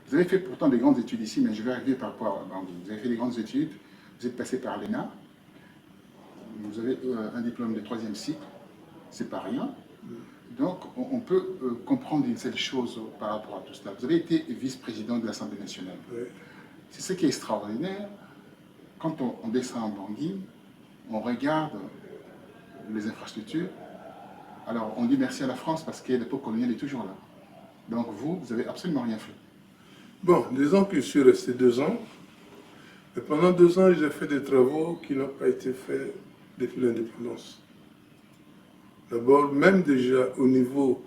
Vous avez fait pourtant des grandes études ici, mais je vais arriver par rapport à Bangui. Vous avez fait des grandes études, vous êtes passé par l'ENA, vous avez un diplôme de 3e cycle, c'est pas rien. Donc, on peut comprendre une seule chose par rapport à tout cela. Vous avez été vice-président de l'Assemblée nationale. Oui. C'est ce qui est extraordinaire. Quand on descend en Bangui, on regarde les infrastructures. Alors, on dit merci à la France parce que l'époque coloniale est toujours là. Donc, vous n'avez absolument rien fait. Bon, disons que je suis resté 2 ans. Et pendant 2 ans, j'ai fait des travaux qui n'ont pas été faits depuis l'indépendance. D'abord, même déjà au niveau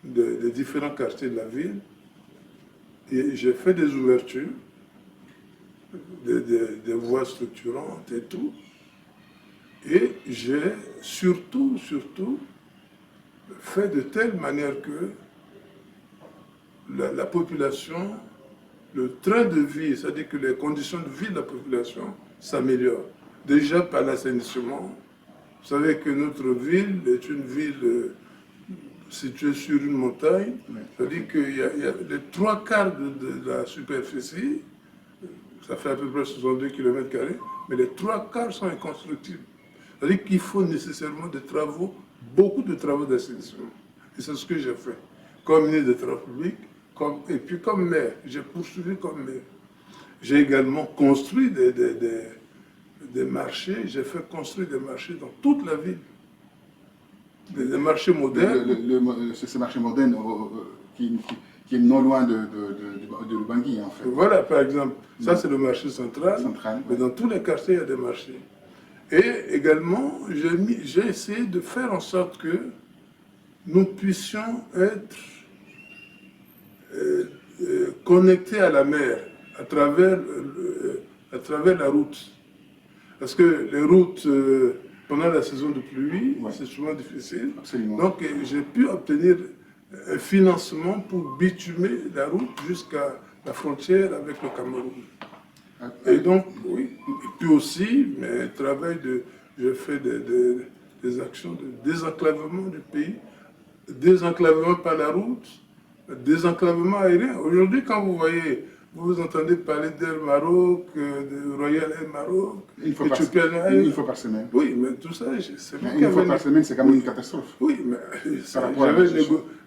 des différents quartiers de la ville, j'ai fait des ouvertures, des voies structurantes et tout. Et j'ai surtout fait de telle manière que la population, le train de vie, c'est-à-dire que les conditions de vie de la population s'améliorent. Déjà par l'assainissement. Vous savez que notre ville est une ville située sur une montagne. C'est-à-dire qu'il y a les 3/4 de la superficie, ça fait à peu près 62 km², mais les 3/4 sont inconstructibles. C'est-à-dire qu'il faut nécessairement des travaux, beaucoup de travaux d'assainissement. Et c'est ce que j'ai fait. Comme ministre des Travaux publics, et puis comme maire, j'ai poursuivi comme maire. J'ai également construit des marchés, j'ai fait construire des marchés dans toute la ville. Des marchés modernes. Ce marché moderne qui est non loin de Lubangui, en fait. Voilà, par exemple, ça c'est le marché central, mais dans tous les quartiers, il y a des marchés. Et également, j'ai essayé de faire en sorte que nous puissions être connectés à la mer à travers la route. Parce que les routes, pendant la saison de pluie, c'est souvent difficile. Absolument. Donc, j'ai pu obtenir un financement pour bitumer la route jusqu'à la frontière avec le Cameroun. Et donc, oui. Et puis aussi, j'ai fait des actions de désenclavement du pays, désenclavement par la route, désenclavement aérien. Aujourd'hui, quand vous entendez parler d'Air Maroc, de Royal Air Maroc, une fois par semaine. Oui, mais tout ça, c'est moi qui une fois par semaine, c'est quand même une catastrophe. Oui, mais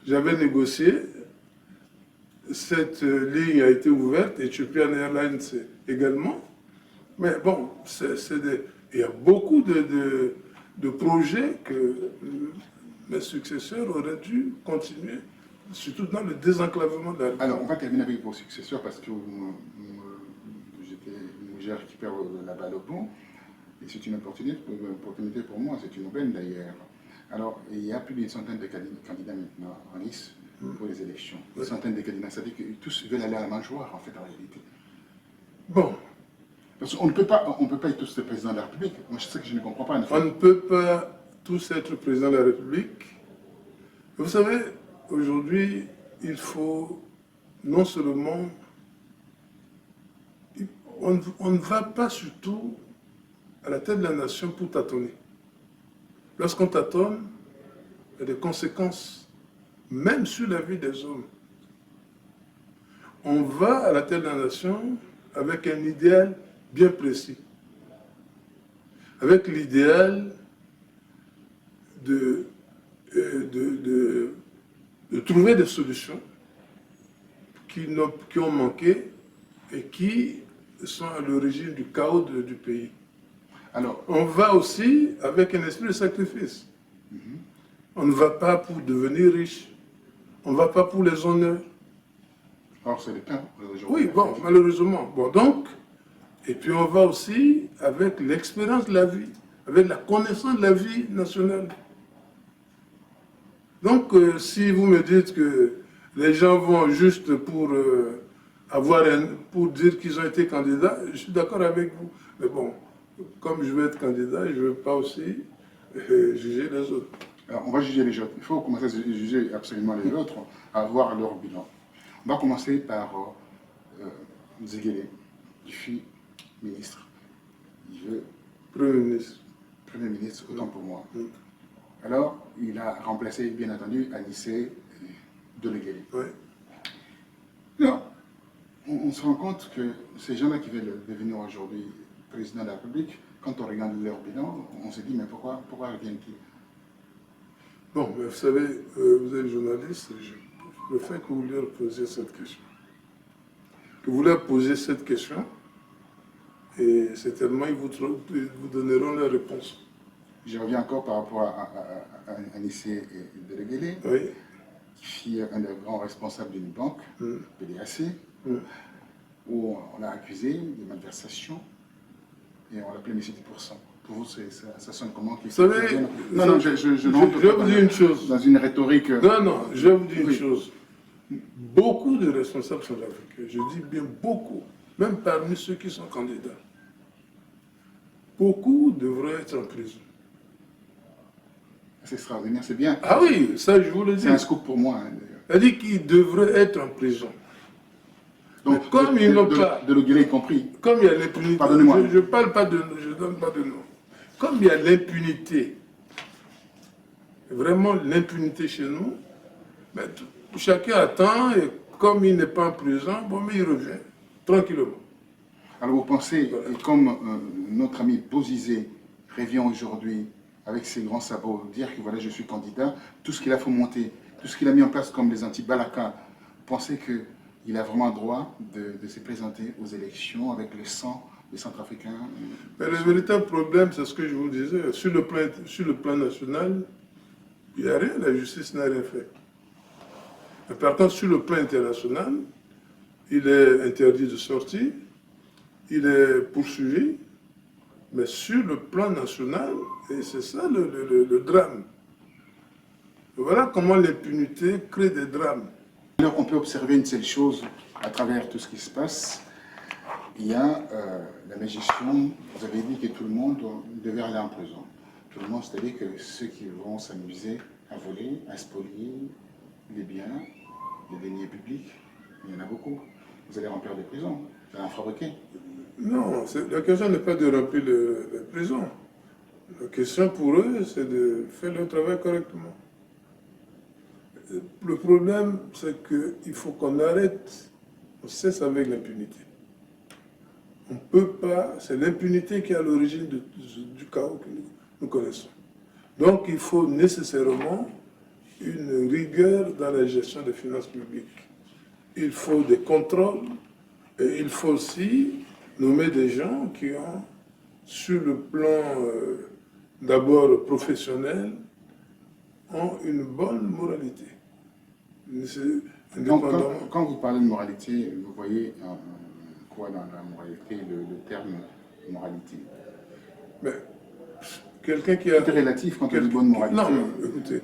j'avais négocié. Cette ligne a été ouverte, Ethiopian Airlines également. Mais bon, il y a beaucoup de projets que mes successeurs auraient dû continuer, surtout dans le désenclavement de la ville. Alors, on va terminer avec vos successeurs parce que j'ai récupéré la balle au bon. Et c'est une opportunité pour moi, c'est une aubaine d'ailleurs. Alors, il y a plus d'une centaine de candidats maintenant en lice pour les élections. Une centaine de candidats, ça veut dire que tous veulent aller à la mangeoire, en fait, en réalité. Bon. Parce qu'on ne peut pas être tous le président de la République. Moi, c'est ça que je ne comprends pas. On ne peut pas tous être président de la République. Vous savez, aujourd'hui, il faut non seulement... On ne va pas surtout à la tête de la nation pour tâtonner. Lorsqu'on tâtonne, il y a des conséquences, même sur la vie des hommes. On va à la tête de la nation avec un idéal bien précis. Avec l'idéal de trouver des solutions qui ont manqué et qui sont à l'origine du chaos du pays. Alors, on va aussi avec un esprit de sacrifice. On ne va pas pour devenir riche. On ne va pas pour les honneurs. Alors, c'est le cas. Oui, bon, malheureusement. Bon, donc, et puis on va aussi avec l'expérience de la vie, avec la connaissance de la vie nationale. Donc, si vous me dites que les gens vont juste pour pour dire qu'ils ont été candidats, je suis d'accord avec vous. Mais bon, comme je veux être candidat, je ne veux pas aussi juger les autres. Alors, on va juger les autres. Il faut commencer à juger absolument les autres, à voir leur bilan. On va commencer par Nzegele, qui fut ministre. Premier ministre, autant pour moi. Alors, il a remplacé, bien entendu, Anissé Delegele. Oui. Non. on se rend compte que ces gens-là qui veulent devenir aujourd'hui président de la République, quand on regarde leur bilan, on se dit, mais pourquoi reviennent-ils? Bon, mais vous savez, vous êtes journaliste, je préfère que vous leur posiez cette question. Que vous leur posiez cette question, et certainement ils vous donneront la réponse. Je reviens encore par rapport à un lycée de Léguélé, Oui. qui est un des grands responsables d'une banque, PDAC, où on l'a accusé de malversation et on l'appelait Monsieur 10%. Pour vous, ça sonne comment? Vous savez, non, je vais vous dire une chose. Dans une rhétorique. Non, je vais vous dire une chose. Beaucoup de responsables centrafricains, je dis bien beaucoup, même parmi ceux qui sont candidats, beaucoup devraient être en prison. C'est extraordinaire, c'est bien. Ah oui, ça je vous le dis. C'est un scoop pour moi, hein, d'ailleurs. Elle dit qu'ils devraient être en prison. Donc, mais comme ils n'ont pas... De l'Oguélé y compris. Comme il y a l'impunité... Pardonnez-moi. Je ne parle pas de nom, je ne donne pas de nom. Comme il y a l'impunité, vraiment l'impunité chez nous, mais chacun attend et comme il n'est pas en prison, bon, mais il revient, tranquillement. Alors vous pensez, voilà. Et comme notre ami Bozizé revient aujourd'hui avec ses grands sabots, dire que voilà, je suis candidat, tout ce qu'il a fomenté, tout ce qu'il a mis en place comme les anti-Balaka, vous pensez qu'il a vraiment droit de se présenter aux élections avec le sang des Centrafricains? Mais le véritable problème, c'est ce que je vous disais, sur le plan national, il n'y a rien, la justice n'a rien fait. Mais par contre, sur le plan international, il est interdit de sortir, il est poursuivi, mais sur le plan national, et c'est ça le drame. Et voilà comment l'impunité crée des drames. Alors on peut observer une seule chose à travers tout ce qui se passe. Il y a la mégestion, vous avez dit que tout le monde devait aller en prison. Tout le monde, c'est-à-dire que ceux qui vont s'amuser à voler, à spolier les biens, les deniers publics, il y en a beaucoup. Vous allez remplir des prisons, vous allez en fabriquer. Non, la question n'est pas de remplir les prisons. La question pour eux, c'est de faire leur travail correctement. Le problème, c'est qu'il faut qu'on arrête, on cesse avec l'impunité. On ne peut pas, c'est l'impunité qui est à l'origine du chaos que nous connaissons. Donc il faut nécessairement une rigueur dans la gestion des finances publiques. Il faut des contrôles et il faut aussi nommer des gens qui ont, sur le plan d'abord professionnel, ont une bonne moralité. Donc, quand vous parlez de moralité, vous voyez quoi dans la moralité, le terme moralité? Mais quelqu'un qui a... C'est relatif quand on dit bonne moralité. Non, écoutez,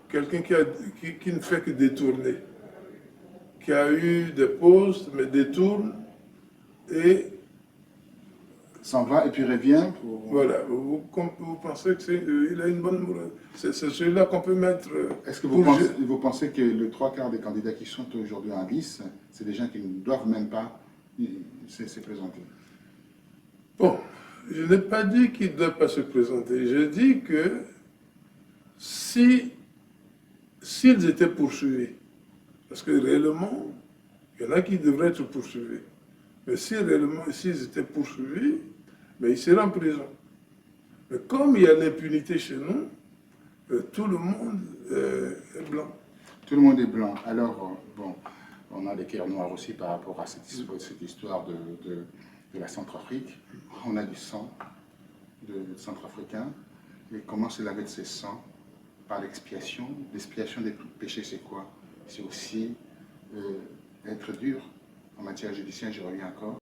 quelqu'un qui ne fait que détourner, qui a eu des postes, mais détourne et... s'en va et puis revient pour... Voilà, vous pensez qu'il a une bonne morale. C'est celui-là qu'on peut mettre... Est-ce que vous pensez que le 3/4 des candidats qui sont aujourd'hui en lice, c'est des gens qui ne doivent même pas se présenter? Bon, je n'ai pas dit qu'ils ne doivent pas se présenter. J'ai dit que s'ils étaient poursuivis, parce que réellement, il y en a qui devraient être poursuivis, mais si réellement, s'ils étaient poursuivis, mais ils seraient en prison. Mais comme il y a l'impunité chez nous, tout le monde est blanc. Tout le monde est blanc. Alors, bon, on a des cœurs noirs aussi par rapport à cette histoire de la Centrafrique. On a du sang de Centrafricains. Et comment se laver de ces sangs? Par l'expiation. L'expiation des péchés, c'est quoi? C'est aussi être dur en matière judiciaire, je reviens encore.